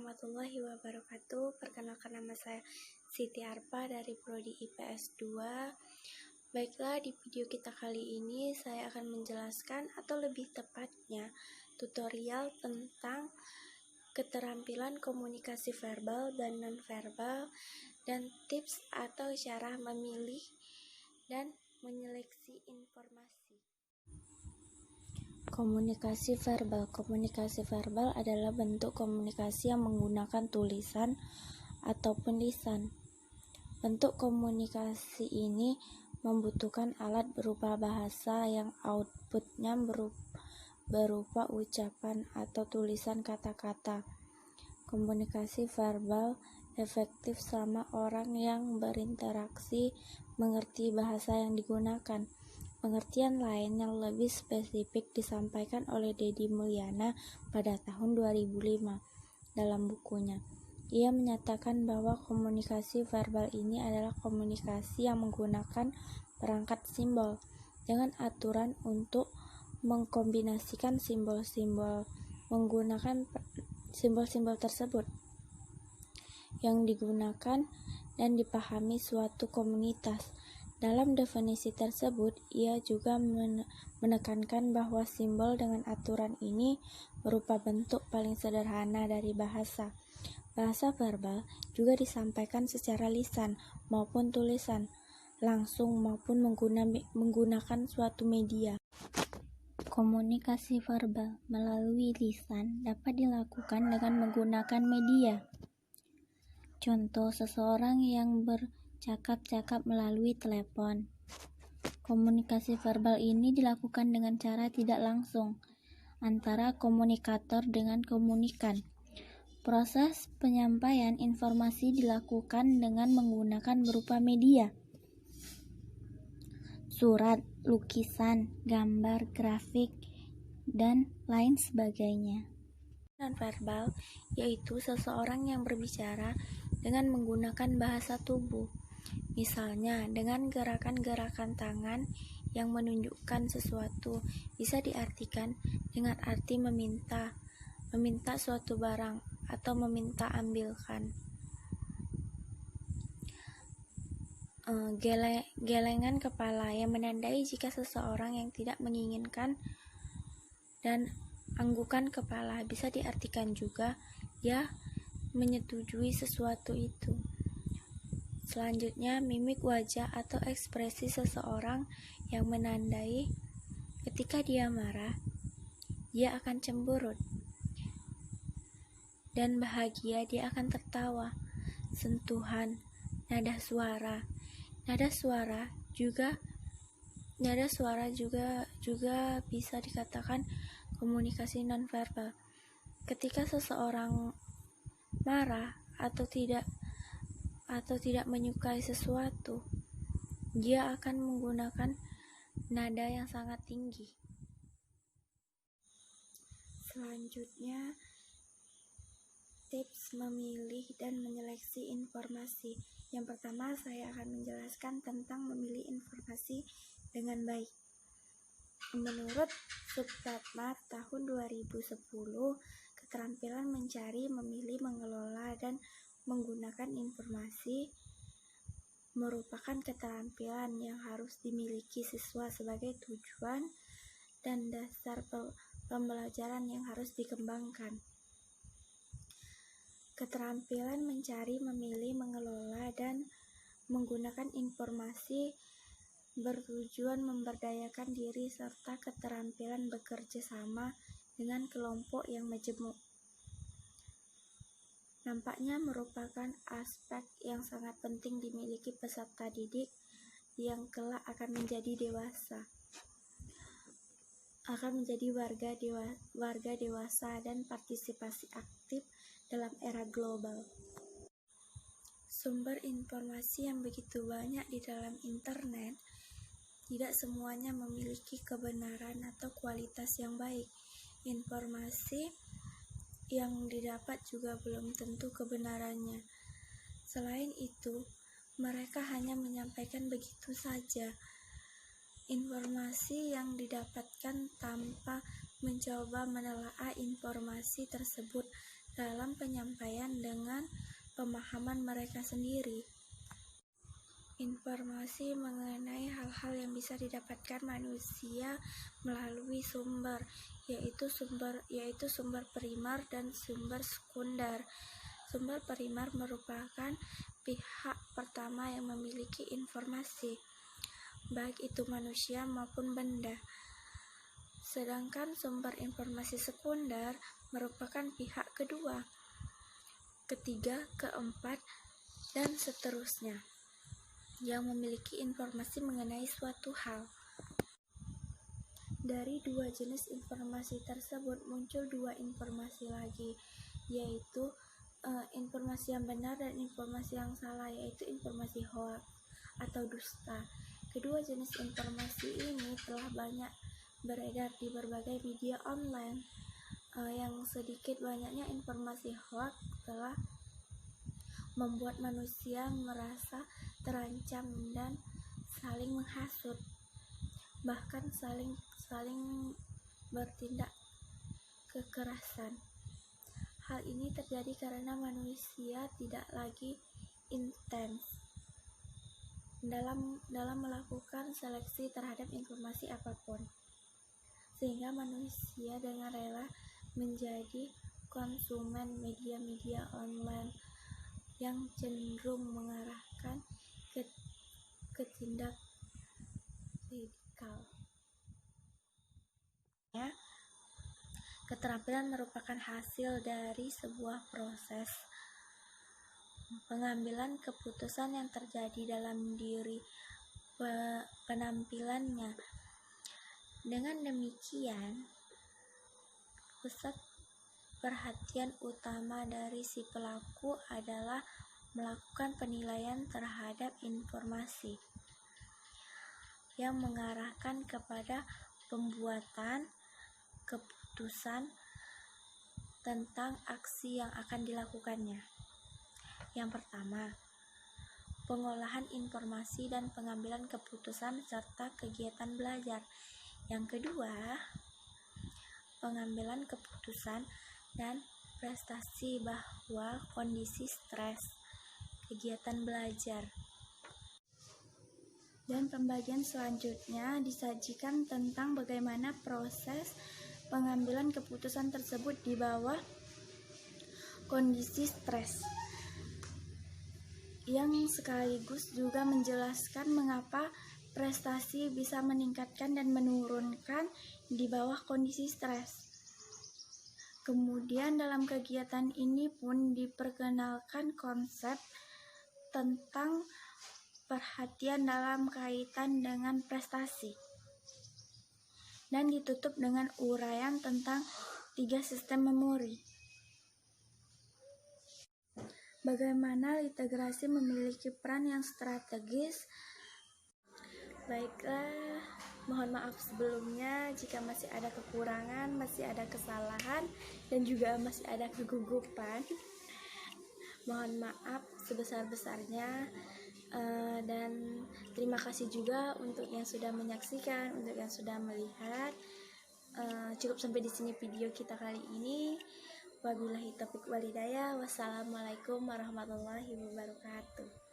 warahmatullahi wabarakatuh. Perkenalkan, nama saya Siti Arpa dari Prodi IPS 2. Baiklah, di video kita kali ini saya akan menjelaskan atau lebih tepatnya tutorial tentang keterampilan komunikasi verbal dan nonverbal dan tips atau cara memilih dan menyeleksi informasi. Komunikasi verbal. Komunikasi verbal adalah bentuk komunikasi yang menggunakan tulisan ataupun lisan. Bentuk komunikasi ini membutuhkan alat berupa bahasa yang outputnya berupa ucapan atau tulisan kata-kata. Komunikasi verbal efektif selama orang yang berinteraksi mengerti bahasa yang digunakan. Pengertian lain yang lebih spesifik disampaikan oleh Deddy Mulyana pada tahun 2005 dalam bukunya. Ia menyatakan bahwa komunikasi verbal ini adalah komunikasi yang menggunakan perangkat simbol dengan aturan untuk mengkombinasikan simbol-simbol. Menggunakan simbol-simbol tersebut yang digunakan dan dipahami suatu komunitas. Dalam definisi tersebut, ia juga menekankan bahwa simbol dengan aturan ini berupa bentuk paling sederhana dari bahasa. Bahasa verbal juga disampaikan secara lisan maupun tulisan, langsung maupun menggunakan suatu media. Komunikasi verbal melalui lisan dapat dilakukan dengan menggunakan media. Contoh, seseorang yang bercakap-cakap melalui telepon. Komunikasi verbal ini dilakukan dengan cara tidak langsung antara komunikator dengan komunikan. Proses penyampaian informasi dilakukan dengan menggunakan berupa media, surat, lukisan, gambar, grafik, dan lain sebagainya. Nonverbal yaitu seseorang yang berbicara dengan menggunakan bahasa tubuh, misalnya dengan gerakan-gerakan tangan yang menunjukkan sesuatu. Bisa diartikan dengan arti meminta suatu barang atau meminta ambilkan. Gelengan kepala yang menandai jika seseorang yang tidak menginginkan, dan anggukan kepala bisa diartikan juga dia menyetujui sesuatu itu. Selanjutnya, mimik wajah atau ekspresi seseorang yang menandai ketika dia marah, dia akan cemberut, dan bahagia dia akan tertawa. Sentuhan, nada suara juga bisa dikatakan komunikasi nonverbal. Ketika seseorang marah atau tidak menyukai sesuatu, dia akan menggunakan nada yang sangat tinggi. Selanjutnya, tips memilih dan menyeleksi informasi. Yang pertama, saya akan menjelaskan tentang memilih informasi dengan baik. Menurut Supratman tahun 2010, keterampilan mencari, memilih, mengelola, dan menggunakan informasi merupakan keterampilan yang harus dimiliki siswa sebagai tujuan dan dasar pembelajaran yang harus dikembangkan. Keterampilan mencari, memilih, mengelola, dan menggunakan informasi bertujuan memberdayakan diri serta keterampilan bekerja sama dengan kelompok yang majemuk. Nampaknya merupakan aspek yang sangat penting dimiliki peserta didik yang kelak akan menjadi warga dewasa dan partisipasi aktif dalam era global. Sumber informasi yang begitu banyak di dalam internet, tidak semuanya memiliki kebenaran atau kualitas yang baik. Informasi yang didapat juga belum tentu kebenarannya. Selain itu, mereka hanya menyampaikan begitu saja informasi yang didapatkan tanpa mencoba menelaah informasi tersebut dalam penyampaian dengan pemahaman mereka sendiri. Informasi mengenai hal-hal yang bisa didapatkan manusia melalui sumber, yaitu sumber primer dan sumber sekunder. Sumber primer merupakan pihak pertama yang memiliki informasi, baik itu manusia maupun benda. Sedangkan sumber informasi sekunder merupakan pihak kedua, ketiga, keempat, dan seterusnya yang memiliki informasi mengenai suatu hal. Dari dua jenis informasi tersebut muncul dua informasi lagi, yaitu informasi yang benar dan informasi yang salah, yaitu informasi hoax atau dusta. Kedua jenis informasi ini telah banyak beredar di berbagai media online. Yang sedikit banyaknya informasi hoax telah membuat manusia merasa terancam dan saling menghasut, bahkan saling bertindak kekerasan. Hal ini terjadi karena manusia tidak lagi intens dalam melakukan seleksi terhadap informasi apapun, sehingga manusia dengan rela menjadi konsumen media-media online yang cenderung mengarahkan ke tindak radikal. Keterampilan merupakan hasil dari sebuah proses pengambilan keputusan yang terjadi dalam diri penampilannya. Dengan demikian, pusat perhatian utama dari si pelaku adalah melakukan penilaian terhadap informasi yang mengarahkan kepada pembuatan keputusan tentang aksi yang akan dilakukannya. Yang pertama, pengolahan informasi dan pengambilan keputusan serta kegiatan belajar. Yang kedua, pengambilan keputusan dan prestasi bahwa kondisi stres, kegiatan belajar. Dan pembagian selanjutnya disajikan tentang bagaimana proses pengambilan keputusan tersebut di bawah kondisi stres, yang sekaligus juga menjelaskan mengapa prestasi bisa meningkatkan dan menurunkan di bawah kondisi stres. Kemudian dalam kegiatan ini pun diperkenalkan konsep tentang perhatian dalam kaitan dengan prestasi, dan ditutup dengan uraian tentang 3 sistem memori. Bagaimana literasi memiliki peran yang strategis. Baiklah, mohon maaf sebelumnya jika masih ada kekurangan, masih ada kesalahan, dan juga masih ada kegugupan. Mohon maaf sebesar-besarnya, dan terima kasih juga untuk yang sudah menyaksikan, untuk yang sudah melihat. Cukup sampai di sini video kita kali ini. Wabillahi taufiq wal hidayah. Wassalamualaikum warahmatullahi wabarakatuh.